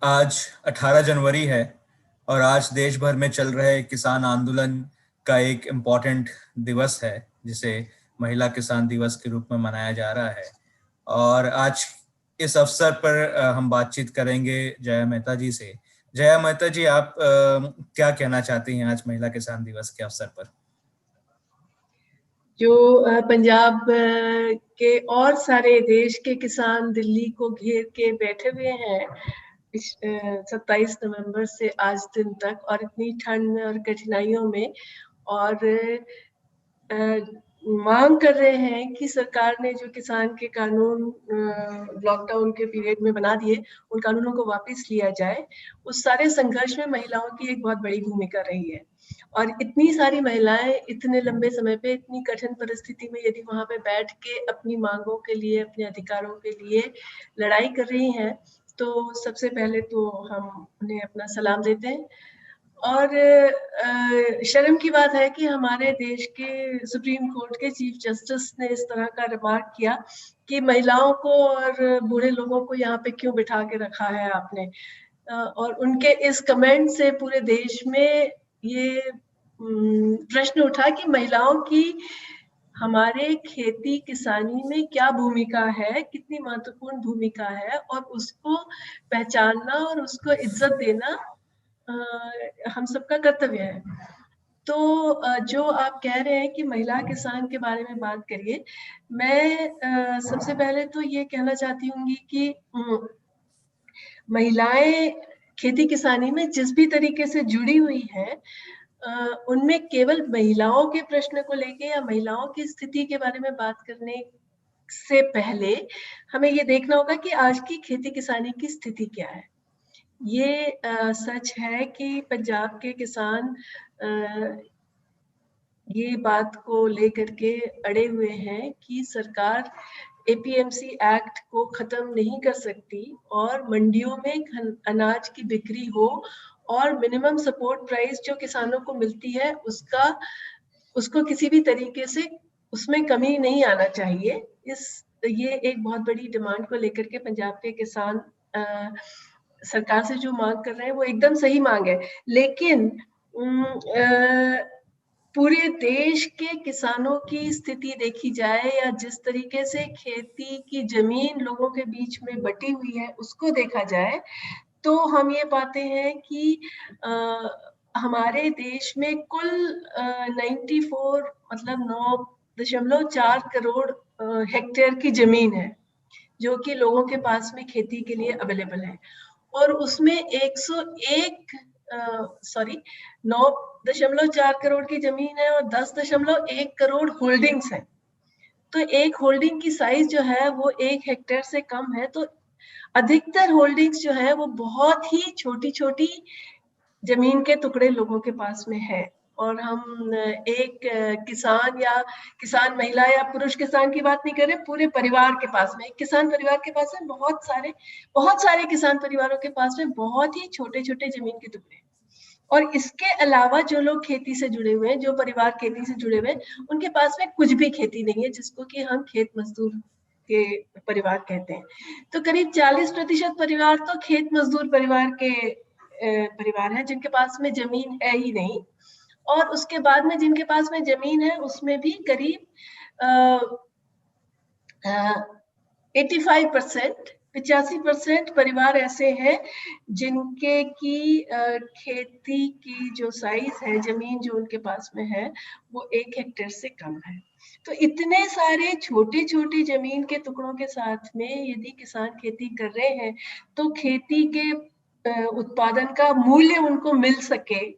आज 18 जनवरी है और आज देश भर में चल रहे किसान आंदोलन का एक इम्पॉर्टेंट दिवस है जिसे महिला किसान दिवस के रूप में मनाया जा रहा है। और आज इस अवसर पर हम बातचीत करेंगे जया मेहता जी से। जया मेहता जी, आप क्या कहना चाहती हैं आज महिला किसान दिवस के अवसर पर? जो पंजाब के और सारे देश के किसान दिल्ली को घेर के बैठे हुए हैं 27 नवंबर से आज दिन तक, और इतनी ठंड में और कठिनाइयों में, और मांग कर रहे हैं कि सरकार ने जो किसान के कानून लॉकडाउन के पीरियड में बना दिए, उन कानूनों को वापस लिया जाए। उस सारे संघर्ष में महिलाओं की एक बहुत बड़ी भूमिका रही है। और इतनी सारी महिलाएं इतने लंबे समय पे इतनी कठिन परिस्थिति में यदि वहां पे बैठ के अपनी मांगों के लिए, अपने अधिकारों के लिए लड़ाई कर रही हैं, तो सबसे पहले तो हम उन्हें अपना सलाम देते हैं। और शर्म की बात है कि हमारे देश के सुप्रीम कोर्ट के चीफ जस्टिस ने इस तरह का रिमार्क किया कि महिलाओं को और बूढ़े लोगों को यहाँ पे क्यों बिठा के रखा है आपने। और उनके इस कमेंट से पूरे देश में ये प्रश्न उठा कि महिलाओं की हमारे खेती किसानी में क्या भूमिका है, कितनी महत्वपूर्ण भूमिका है, और उसको पहचानना और उसको इज्जत देना हम सबका कर्तव्य है। तो जो आप कह रहे हैं कि महिला किसान के बारे में बात करिए, मैं सबसे पहले तो ये कहना चाहती हूँ कि महिलाएं खेती किसानी में जिस भी तरीके से जुड़ी हुई हैं, उनमें केवल महिलाओं के प्रश्न को लेके या महिलाओं की स्थिति के बारे में बात करने से पहले हमें ये देखना होगा कि आज की खेती किसानी की स्थिति क्या है। ये सच है कि पंजाब के किसान ये बात को लेकर के अड़े हुए हैं कि सरकार एपीएमसी एक्ट को खत्म नहीं कर सकती और मंडियों में अनाज की बिक्री हो, और मिनिमम सपोर्ट प्राइस जो किसानों को मिलती है उसको किसी भी तरीके से उसमें कमी नहीं आना चाहिए। ये एक बहुत बड़ी डिमांड को लेकर के पंजाब के किसान सरकार से जो मांग कर रहे हैं वो एकदम सही मांग है। लेकिन पूरे देश के किसानों की स्थिति देखी जाए या जिस तरीके से खेती की जमीन लोगों के बीच में बटी हुई है उसको देखा जाए, तो हम ये पाते हैं कि हमारे देश में कुल 94 मतलब 9.4 करोड़ हेक्टेयर की जमीन है जो कि लोगों के पास में खेती के लिए अवेलेबल है, और उसमें 9.4 करोड़ की जमीन है और 10.1 करोड़ होल्डिंग्स है। तो एक होल्डिंग की साइज जो है वो 1 हेक्टेयर से कम है। तो अधिकतर होल्डिंग्स जो है वो बहुत ही छोटी छोटी जमीन के टुकड़े लोगों के पास में है। और हम एक किसान या किसान महिला या पुरुष किसान की बात नहीं कर रहे, पूरे परिवार के पास में, एक किसान परिवार के पास में बहुत सारे किसान परिवारों के पास में बहुत ही छोटे छोटे जमीन के टुकड़े। और इसके अलावा जो लोग खेती से जुड़े हुए हैं, जो परिवार खेती से जुड़े हुए हैं, उनके पास में कुछ भी खेती नहीं है, जिसको कि हम खेत मजदूर के परिवार कहते हैं। तो करीब 40% परिवार तो खेत मजदूर परिवार के परिवार हैं जिनके पास में जमीन है ही नहीं। और उसके बाद में जिनके पास में जमीन है उसमें भी करीब 85% परिवार ऐसे हैं जिनके की खेती की जो साइज है, जमीन जो उनके पास में है, वो 1 हेक्टेयर से कम है। तो इतने सारे छोटे छोटे जमीन के टुकड़ों के साथ में यदि किसान खेती कर रहे हैं तो खेती के उत्पादन का मूल्य उनको मिल सके,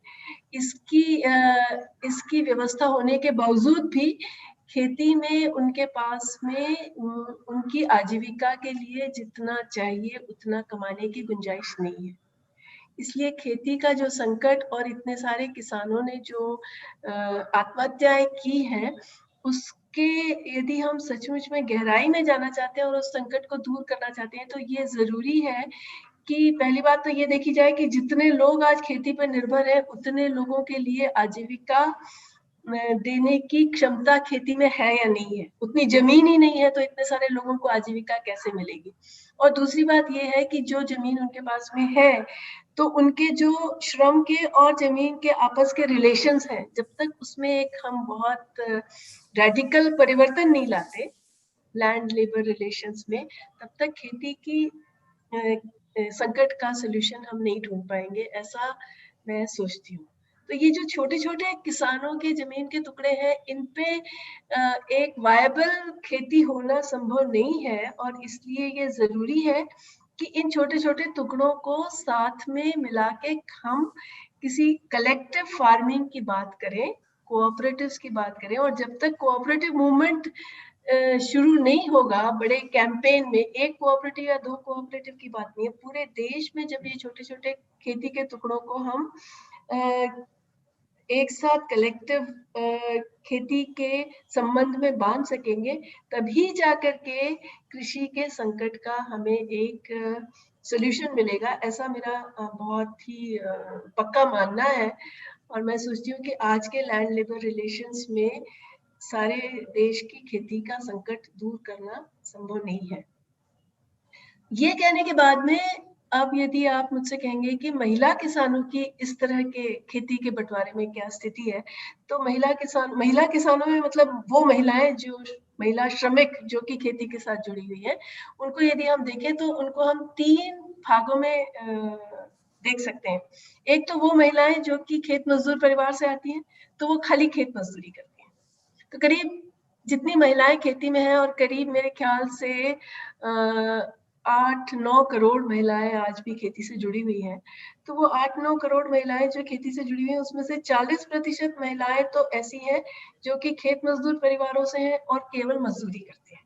इसकी व्यवस्था होने के बावजूद भी खेती में उनके पास में उनकी आजीविका के लिए जितना चाहिए उतना कमाने की गुंजाइश नहीं है। इसलिए खेती का जो संकट और इतने सारे किसानों ने जो आत्महत्याएं की हैं, उसके यदि हम सचमुच में गहराई में जाना चाहते हैं और उस संकट को दूर करना चाहते हैं, तो ये जरूरी है कि पहली बात तो ये देखी जाए कि जितने लोग आज खेती पर निर्भर है उतने लोगों के लिए आजीविका देने की क्षमता खेती में है या नहीं है। उतनी जमीन ही नहीं है तो इतने सारे लोगों को आजीविका कैसे मिलेगी। और दूसरी बात ये है कि जो जमीन उनके पास में है तो उनके जो श्रम के और जमीन के आपस के रिलेशंस हैं, जब तक उसमें एक हम बहुत रेडिकल परिवर्तन नहीं लाते लैंड लेबर रिलेशंस में, तब तक खेती की संकट का सलूशन हम नहीं ढूंढ पाएंगे, ऐसा मैं सोचती हूँ। तो ये जो छोटे छोटे किसानों के जमीन के टुकड़े हैं, इन पे एक वायबल खेती होना संभव नहीं है, और इसलिए ये जरूरी है कि इन छोटे छोटे टुकड़ों को साथ में मिला के हम किसी कलेक्टिव फार्मिंग की बात करें, कोऑपरेटिव्स की बात करें। और जब तक कोऑपरेटिव मूवमेंट शुरू नहीं होगा बड़े कैंपेन में, एक कोऑपरेटिव या दो कोऑपरेटिव की बात नहीं है, पूरे देश में जब ये छोटे छोटे खेती के टुकड़ों को हम एक साथ कलेक्टिव खेती के संबंध में बांध सकेंगे, तभी जाकर के कृषि के संकट का हमें एक सोल्यूशन मिलेगा, ऐसा मेरा बहुत ही पक्का मानना है। और मैं सोचती हूँ कि आज के लैंड लेबर रिलेशंस में सारे देश की खेती का संकट दूर करना संभव नहीं है। ये कहने के बाद में अब यदि आप मुझसे कहेंगे कि महिला किसानों की इस तरह के खेती के बंटवारे में क्या स्थिति है, तो महिला किसानों में मतलब वो महिलाएं जो महिला श्रमिक जो कि खेती के साथ जुड़ी हुई है, उनको यदि हम देखें तो उनको हम 3 भागों में देख सकते हैं। एक तो वो महिलाएं जो कि खेत मजदूर परिवार से आती हैं, तो वो खाली खेत मजदूरी करती हैं। तो करीब जितनी महिलाएं खेती में हैं, और करीब मेरे ख्याल से 8-9 करोड़ महिलाएं आज भी खेती से जुड़ी हुई हैं। तो वो 8-9 करोड़ महिलाएं जो खेती से जुड़ी हुई हैं, उसमें से 40% महिलाएं तो ऐसी हैं जो कि खेत मजदूर परिवारों से हैं और केवल मजदूरी करती हैं।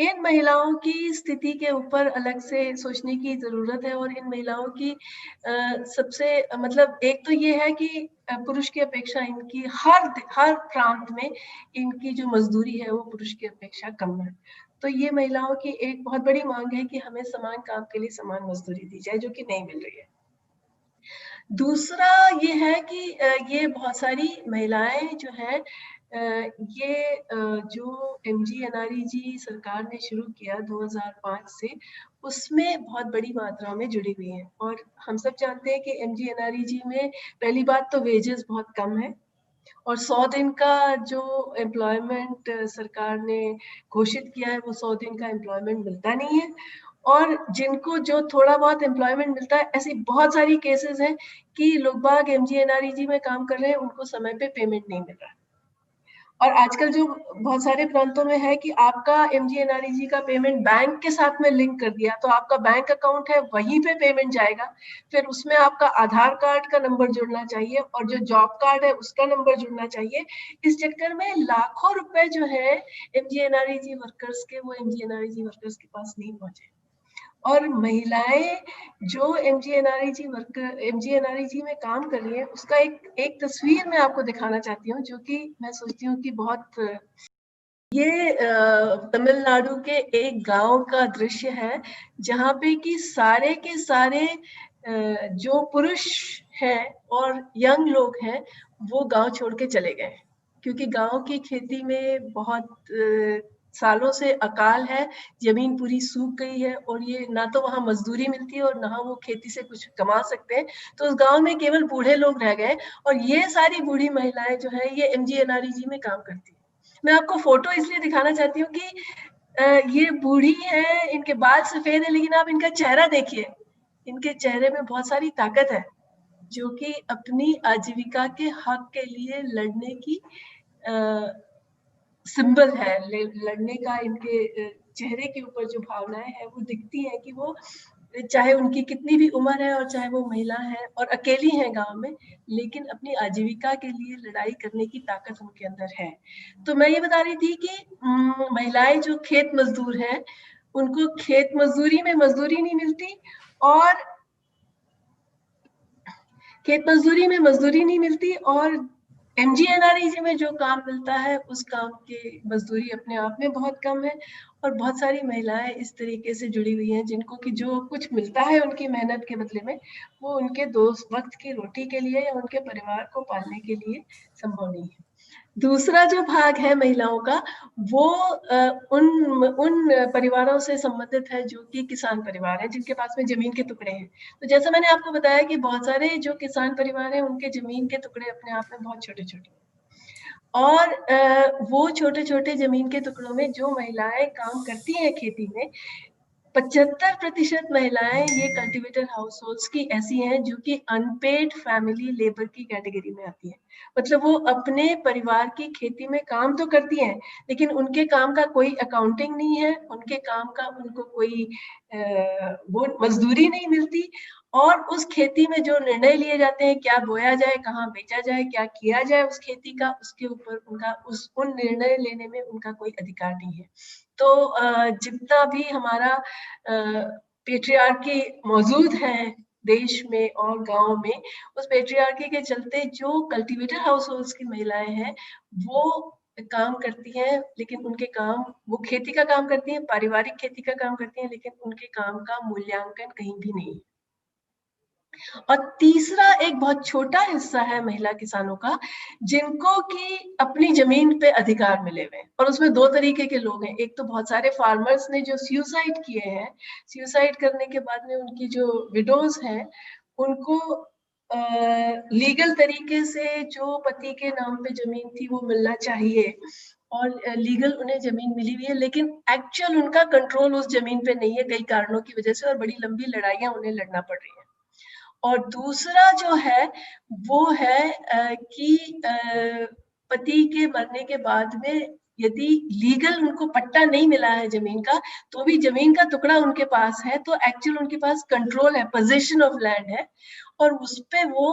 इन महिलाओं की स्थिति के ऊपर अलग से सोचने की जरूरत है। और इन महिलाओं की सबसे मतलब एक तो ये है कि पुरुष की अपेक्षा इनकी हर प्रांत में इनकी जो मजदूरी है वो पुरुष की अपेक्षा कम है। तो ये महिलाओं की एक बहुत बड़ी मांग है कि हमें समान काम के लिए समान मजदूरी दी जाए, जो कि नहीं मिल रही है। दूसरा ये है कि ये बहुत सारी महिलाएं जो है ये जो MGNREG सरकार ने शुरू किया 2005 से, उसमें बहुत बड़ी मात्रा में जुड़ी हुई है। और हम सब जानते हैं कि MGNREG में पहली बात तो वेजेस बहुत कम है, और 100 दिन का जो एम्प्लॉयमेंट सरकार ने घोषित किया है वो 100 दिन का एम्प्लॉयमेंट मिलता नहीं है। और जिनको जो थोड़ा बहुत एम्प्लॉयमेंट मिलता है, ऐसी बहुत सारी केसेस हैं कि लोग बाग MGNREG में काम कर रहे हैं, उनको समय पे पेमेंट नहीं मिल रहा। और आजकल जो बहुत सारे प्रांतों में है कि आपका MGNREG का पेमेंट बैंक के साथ में लिंक कर दिया, तो आपका बैंक अकाउंट है वहीं पे पेमेंट जाएगा, फिर उसमें आपका आधार कार्ड का नंबर जुड़ना चाहिए और जो जॉब कार्ड है उसका नंबर जुड़ना चाहिए। इस चक्कर में लाखों रुपए जो है MGNREG वर्कर्स के, वो MGNREG वर्कर्स के पास नहीं पहुंचे। और महिलाएं जो MGNREG में काम कर रही है, उसका एक तस्वीर मैं आपको दिखाना चाहती हूँ, जो कि मैं सोचती हूँ कि बहुत ये तमिलनाडु के एक गांव का दृश्य है, जहाँ पे कि सारे के सारे जो पुरुष हैं और यंग लोग हैं वो गांव छोड़ के चले गए, क्योंकि गांव की खेती में बहुत सालों से अकाल है, जमीन पूरी सूख गई है, और ये ना तो वहां मजदूरी मिलती है और ना वो खेती से कुछ कमा सकते हैं। तो उस गांव में केवल बूढ़े लोग रह गए, और ये सारी बूढ़ी महिलाएं जो है ये MGNREG में काम करती है। मैं आपको फोटो इसलिए दिखाना चाहती हूँ कि ये बूढ़ी है, इनके बाल सफेद है, लेकिन आप इनका चेहरा देखिए, इनके चेहरे में बहुत सारी ताकत है, जो कि अपनी आजीविका के हक के लिए लड़ने की सिंबल है। लड़ने का इनके चेहरे के ऊपर जो भावनाएं हैं वो दिखती है कि वो, चाहे उनकी कितनी भी उम्र है और चाहे वो महिला है और अकेली है गांव में, लेकिन अपनी आजीविका के लिए लड़ाई करने की ताकत उनके अंदर है। तो मैं ये बता रही थी कि महिलाएं जो खेत मजदूर हैं, उनको खेत मजदूरी में मजदूरी नहीं मिलती, और खेत मजदूरी में मजदूरी नहीं मिलती, और MGNREG में जो काम मिलता है उस काम की मजदूरी अपने आप में बहुत कम है, और बहुत सारी महिलाएं इस तरीके से जुड़ी हुई हैं जिनको कि जो कुछ मिलता है उनकी मेहनत के बदले में, वो उनके 2 वक्त की रोटी के लिए या उनके परिवार को पालने के लिए संभव नहीं है। दूसरा जो भाग है महिलाओं का, वो उन परिवारों से संबंधित है जो कि किसान परिवार है, जिनके पास में जमीन के टुकड़े हैं। तो जैसा मैंने आपको बताया कि बहुत सारे जो किसान परिवार हैं उनके जमीन के टुकड़े अपने आप में बहुत छोटे-छोटे, और वो छोटे-छोटे जमीन के टुकड़ों में जो महिलाएं काम करती हैं खेती में, 75% महिलाएं ये कल्टीवेटर हाउस होल्ड्स की ऐसी हैं जो कि अनपेड फैमिली लेबर की कैटेगरी में आती है। मतलब वो अपने परिवार की खेती में काम तो करती हैं, लेकिन उनके काम का कोई अकाउंटिंग नहीं है, उनके काम का उनको कोई वो मजदूरी नहीं मिलती, और उस खेती में जो निर्णय लिए जाते हैं, क्या बोया जाए, कहाँ बेचा जाए, क्या किया जाए उस खेती का, उसके ऊपर उनका उन निर्णय लेने में उनका कोई अधिकार नहीं है। तो जितना भी हमारा पेट्रियार्की मौजूद है देश में और गांव में, उस पेट्रियार्की के चलते जो कल्टीवेटर हाउस होल्ड्स की महिलाएं हैं वो काम करती हैं, लेकिन उनके काम, वो खेती का काम करती हैं, पारिवारिक खेती का काम करती हैं, लेकिन उनके काम का मूल्यांकन कहीं भी नहीं है। और तीसरा एक बहुत छोटा हिस्सा है महिला किसानों का, जिनको कि अपनी जमीन पे अधिकार मिले हुए हैं, और उसमें 2 तरीके के लोग हैं। एक तो बहुत सारे फार्मर्स ने जो सुसाइड किए हैं, सुसाइड करने के बाद में उनकी जो विडोज हैं, उनको लीगल तरीके से जो पति के नाम पे जमीन थी वो मिलना चाहिए, और लीगल उन्हें जमीन मिली हुई है, लेकिन एक्चुअल उनका कंट्रोल उस जमीन पे नहीं है कई कारणों की वजह से, और बड़ी लंबी लड़ाइयां उन्हें लड़ना पड़ रही है। और दूसरा जो है वो है कि पति के मरने के बाद में यदि लीगल उनको पट्टा नहीं मिला है जमीन का, तो भी जमीन का टुकड़ा उनके पास है, तो एक्चुअल उनके पास कंट्रोल है, पोजीशन ऑफ लैंड है, और उस पे वो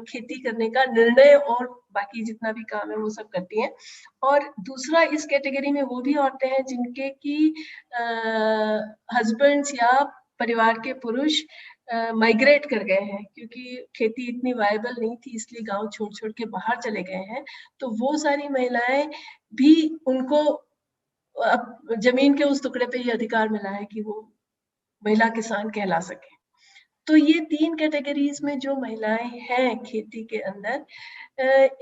खेती करने का निर्णय और बाकी जितना भी काम है वो सब करती हैं। और दूसरा, इस कैटेगरी में वो भी औरतें हैं जिनके की हस्बैंड्स या परिवार के पुरुष माइग्रेट कर गए हैं, क्योंकि खेती इतनी वायबल नहीं थी, इसलिए गांव छोड़ छोड़ के बाहर चले गए हैं। तो वो सारी महिलाएं भी, उनको जमीन के उस टुकड़े पे ये अधिकार मिला है कि वो महिला किसान कहला सके। तो ये 3 कैटेगरीज में जो महिलाएं हैं खेती के अंदर,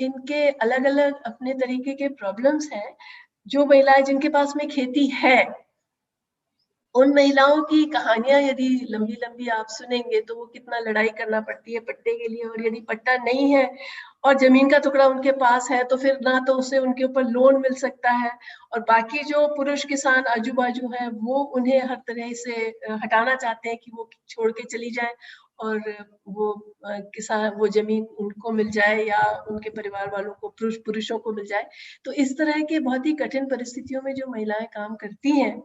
इनके अलग अलग अपने तरीके के प्रॉब्लम्स हैं। जो महिलाएं जिनके पास में खेती है, उन महिलाओं की कहानियां यदि लंबी लंबी आप सुनेंगे तो वो कितना लड़ाई करना पड़ती है पट्टे के लिए, और यदि पट्टा नहीं है और जमीन का टुकड़ा उनके पास है तो फिर ना तो उसे उनके ऊपर लोन मिल सकता है, और बाकी जो पुरुष किसान आजू बाजू हैं वो उन्हें हर तरह से हटाना चाहते हैं कि वो छोड़ के चली जाए, और वो किसान, वो जमीन उनको मिल जाए या उनके परिवार वालों को, पुरुषों को मिल जाए। तो इस तरह के बहुत ही कठिन परिस्थितियों में जो महिलाएं काम करती हैं,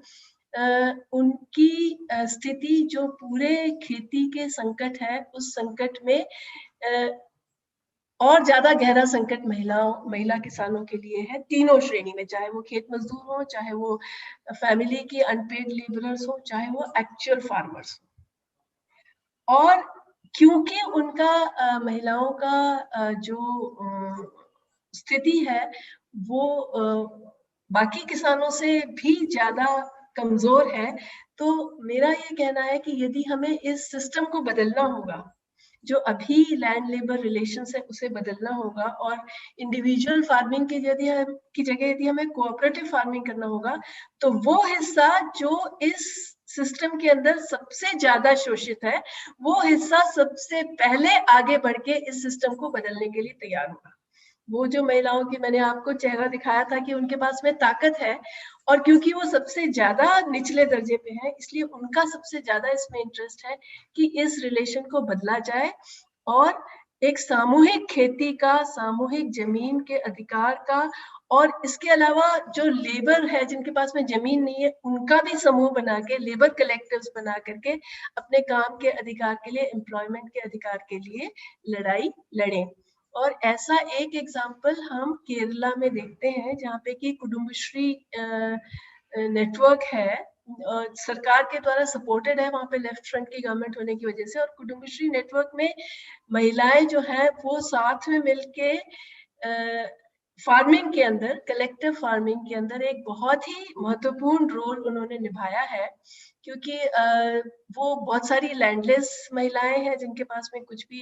उनकी स्थिति जो पूरे खेती के संकट है, उस संकट में और ज्यादा गहरा संकट महिला किसानों के लिए है, तीनों श्रेणी में, चाहे वो खेत मजदूर हो, चाहे वो फैमिली की अनपेड लेबरर्स हो, चाहे वो एक्चुअल फार्मर्स हो। और क्योंकि उनका महिलाओं का जो स्थिति है वो बाकी किसानों से भी ज्यादा कमजोर है, तो मेरा ये कहना है कि यदि हमें इस सिस्टम को बदलना होगा, जो अभी लैंड लेबर रिलेशंस है उसे बदलना होगा, और इंडिविजुअल फार्मिंग की जगह यदि हमें कोऑपरेटिव फार्मिंग करना होगा, तो वो हिस्सा जो इस सिस्टम के अंदर सबसे ज्यादा शोषित है, वो हिस्सा सबसे पहले आगे बढ़ के इस सिस्टम को बदलने के लिए तैयार होगा। वो जो महिलाओं की मैंने आपको चेहरा दिखाया था कि उनके पास में ताकत है, और क्योंकि वो सबसे ज्यादा निचले दर्जे पे है, इसलिए उनका सबसे ज्यादा इसमें इंटरेस्ट है कि इस रिलेशन को बदला जाए, और एक सामूहिक खेती का, सामूहिक जमीन के अधिकार का, और इसके अलावा जो लेबर है जिनके पास में जमीन नहीं है, उनका भी समूह बना के, लेबर कलेक्टिव्स बना करके अपने काम के अधिकार के लिए, एम्प्लॉयमेंट के अधिकार के लिए लड़ाई लड़ें। और ऐसा एक एग्जाम्पल हम केरला में देखते हैं, जहाँ पे कि कुटुंबश्री नेटवर्क है, सरकार के द्वारा सपोर्टेड है, वहाँ पे लेफ्ट फ्रंट की गवर्नमेंट होने की वजह से, और कुटुंबश्री नेटवर्क में महिलाएं जो है वो साथ में मिलके फार्मिंग के अंदर, कलेक्टिव फार्मिंग के अंदर एक बहुत ही महत्वपूर्ण रोल उन्होंने निभाया है, क्योंकि वो बहुत सारी लैंडलेस महिलाएं हैं जिनके पास में कुछ भी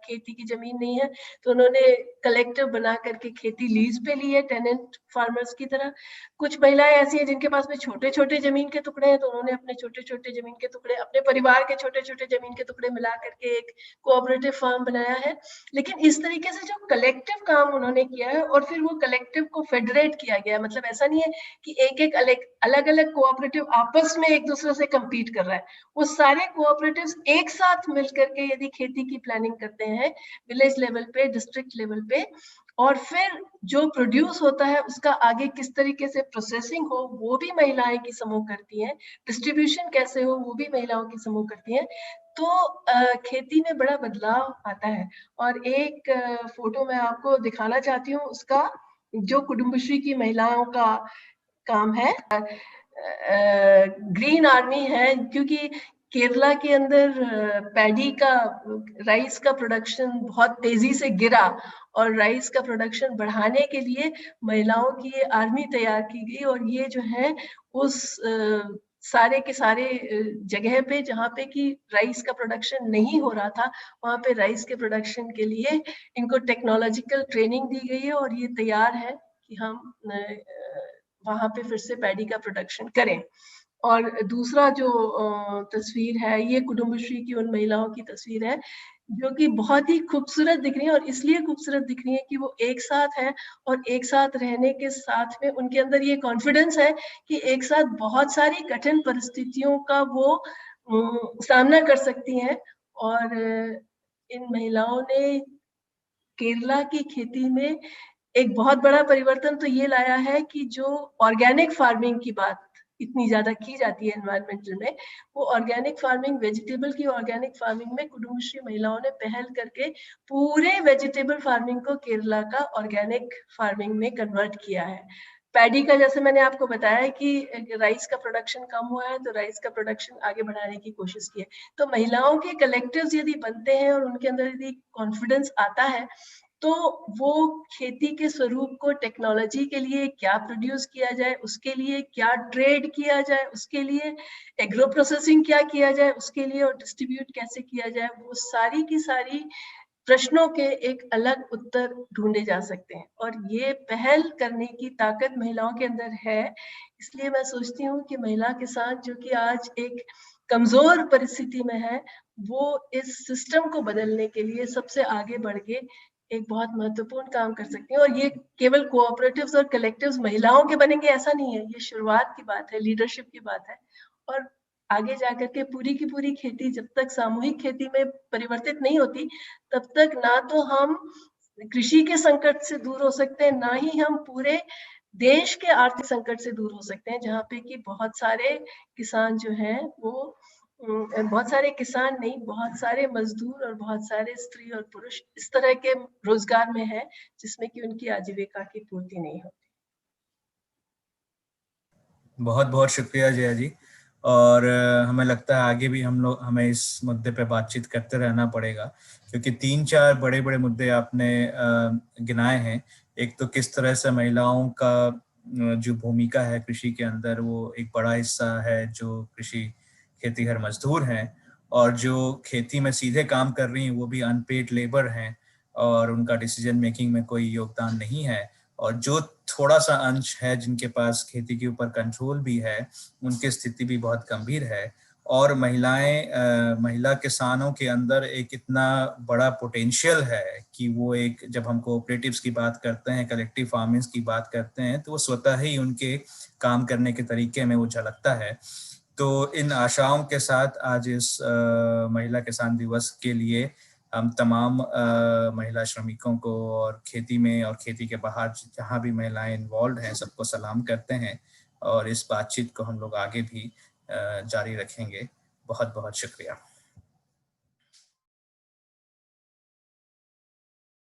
खेती की जमीन नहीं है, तो उन्होंने कलेक्टिव बना करके खेती लीज पे ली है, टेनेंट फार्मर्स की तरह। कुछ महिलाएं ऐसी हैं जिनके पास में छोटे छोटे जमीन के टुकड़े हैं, तो उन्होंने अपने छोटे छोटे जमीन के टुकड़े, अपने परिवार के छोटे छोटे जमीन के टुकड़े मिला करके एक कोऑपरेटिव फार्म बनाया है। लेकिन इस तरीके से जो कलेक्टिव काम उन्होंने किया है और फिर वो कलेक्टिव को फेडरेट किया गया है, मतलब ऐसा नहीं है कि एक एक अलग अलग कोऑपरेटिव आपस में एक दूसरे से compete कर रहा है, वो सारे कोऑपरेटिव्स एक साथ मिलकर के यदि खेती की प्लानिंग करते हैं विलेज लेवल पे, डिस्ट्रिक्ट लेवल पे, और फिर जो प्रोड्यूस होता है उसका आगे किस तरीके से प्रोसेसिंग हो वो भी महिलाएं की समूह करती हैं, डिस्ट्रीब्यूशन कैसे हो वो भी महिलाओं की समूह करती हैं, तो खेती में बड़ा बदलाव आता है। और एक फोटो मैं आपको दिखाना चाहती हूँ उसका, जो कुटुंबश्री की महिलाओं का काम है। ग्रीन आर्मी है, क्योंकि केरला के अंदर पैडी का, राइस का प्रोडक्शन बहुत तेजी से गिरा, और राइस का प्रोडक्शन बढ़ाने के लिए महिलाओं की ये आर्मी तैयार की गई, और ये जो है उस सारे के सारे जगह पे जहाँ पे कि राइस का प्रोडक्शन नहीं हो रहा था, वहाँ पे राइस के प्रोडक्शन के लिए इनको टेक्नोलॉजिकल ट्रेनिंग दी गई है, और ये तैयार है कि हम वहां पे फिर से पैडी का प्रोडक्शन करें। और दूसरा जो तस्वीर है, ये कुटुंबश्री की उन महिलाओं की तस्वीर है जो कि बहुत ही खूबसूरत दिख रही है, और इसलिए खूबसूरत दिख रही है कि वो एक साथ है, और एक साथ रहने के साथ में उनके अंदर ये कॉन्फिडेंस है कि एक साथ बहुत सारी कठिन परिस्थितियों का वो सामना कर सकती हैं। और इन महिलाओं ने केरला की खेती में एक बहुत बड़ा परिवर्तन तो ये लाया है कि जो ऑर्गेनिक फार्मिंग की बात इतनी ज्यादा की जाती है एनवायरमेंटल में, वो ऑर्गेनिक फार्मिंग, वेजिटेबल की ऑर्गेनिक फार्मिंग में कुटुंबश्री महिलाओं ने पहल करके पूरे वेजिटेबल फार्मिंग को केरला का ऑर्गेनिक फार्मिंग में कन्वर्ट किया है। पैडी का, जैसे मैंने आपको बताया कि राइस का प्रोडक्शन कम हुआ है, तो राइस का प्रोडक्शन आगे बढ़ाने की कोशिश की है। तो महिलाओं के कलेक्टिव्स यदि बनते हैं और उनके अंदर यदि कॉन्फिडेंस आता है, तो वो खेती के स्वरूप को टेक्नोलॉजी के लिए क्या प्रोड्यूस किया जाए, उसके लिए क्या ट्रेड किया जाए, उसके लिए एग्रो प्रोसेसिंग क्या किया जाए उसके लिए, और डिस्ट्रीब्यूट कैसे किया जाए, वो सारी की सारी प्रश्नों के एक अलग उत्तर ढूंढे जा सकते हैं। और ये पहल करने की ताकत महिलाओं के अंदर है। इसलिए मैं सोचती हूँ कि महिला किसान जो कि आज एक कमजोर परिस्थिति में है, वो इस सिस्टम को बदलने के लिए सबसे आगे बढ़ के एक बहुत महत्वपूर्ण काम कर सकती हैं। और ये केवल कोऑपरेटिव्स और कलेक्टिव्स महिलाओं के बनेंगे ऐसा नहीं है, ये शुरुआत की बात है, लीडरशिप की बात है। और आगे जाकर के पूरी की पूरी खेती जब तक सामूहिक खेती में परिवर्तित नहीं होती, तब तक ना तो हम कृषि के संकट से दूर हो सकते हैं, ना ही हम पूरे देश के आर्थिक संकट से दूर हो सकते हैं, जहाँ पे कि बहुत सारे किसान जो हैं वो बहुत सारे किसान नहीं, बहुत सारे मजदूर और बहुत सारे स्त्री और पुरुष इस तरह के रोजगार में है जिसमें कि उनकी आजीविका की पूर्ति नहीं होती। बहुत बहुत शुक्रिया जया जी। और हमें लगता है आगे भी हमें इस मुद्दे पे बातचीत करते रहना पड़ेगा, क्योंकि 3-4 बड़े बड़े मुद्दे आपने गिनाए हैं। एक तो किस तरह से महिलाओं का जो भूमिका है कृषि के अंदर, वो एक बड़ा हिस्सा है जो कृषि खेतीहर मजदूर हैं, और जो खेती में सीधे काम कर रही हैं वो भी अनपेड लेबर हैं और उनका डिसीजन मेकिंग में कोई योगदान नहीं है। और जो थोड़ा सा अंश है जिनके पास खेती के ऊपर कंट्रोल भी है, उनकी स्थिति भी बहुत गंभीर है। और महिला किसानों के अंदर एक इतना बड़ा पोटेंशियल है कि वो एक, जब हम कोऑपरेटिव्स की बात करते हैं, कलेक्टिव फार्मिंग्स की बात करते हैं, तो वो स्वतः ही उनके काम करने के तरीके में वो झलकता है। तो इन आशाओं के साथ आज इस महिला किसान दिवस के लिए हम तमाम महिला श्रमिकों को और खेती में और खेती के बाहर जहाँ भी महिलाएं इन्वॉल्व हैं सबको सलाम करते हैं, और इस बातचीत को हम लोग आगे भी जारी रखेंगे। बहुत बहुत शुक्रिया।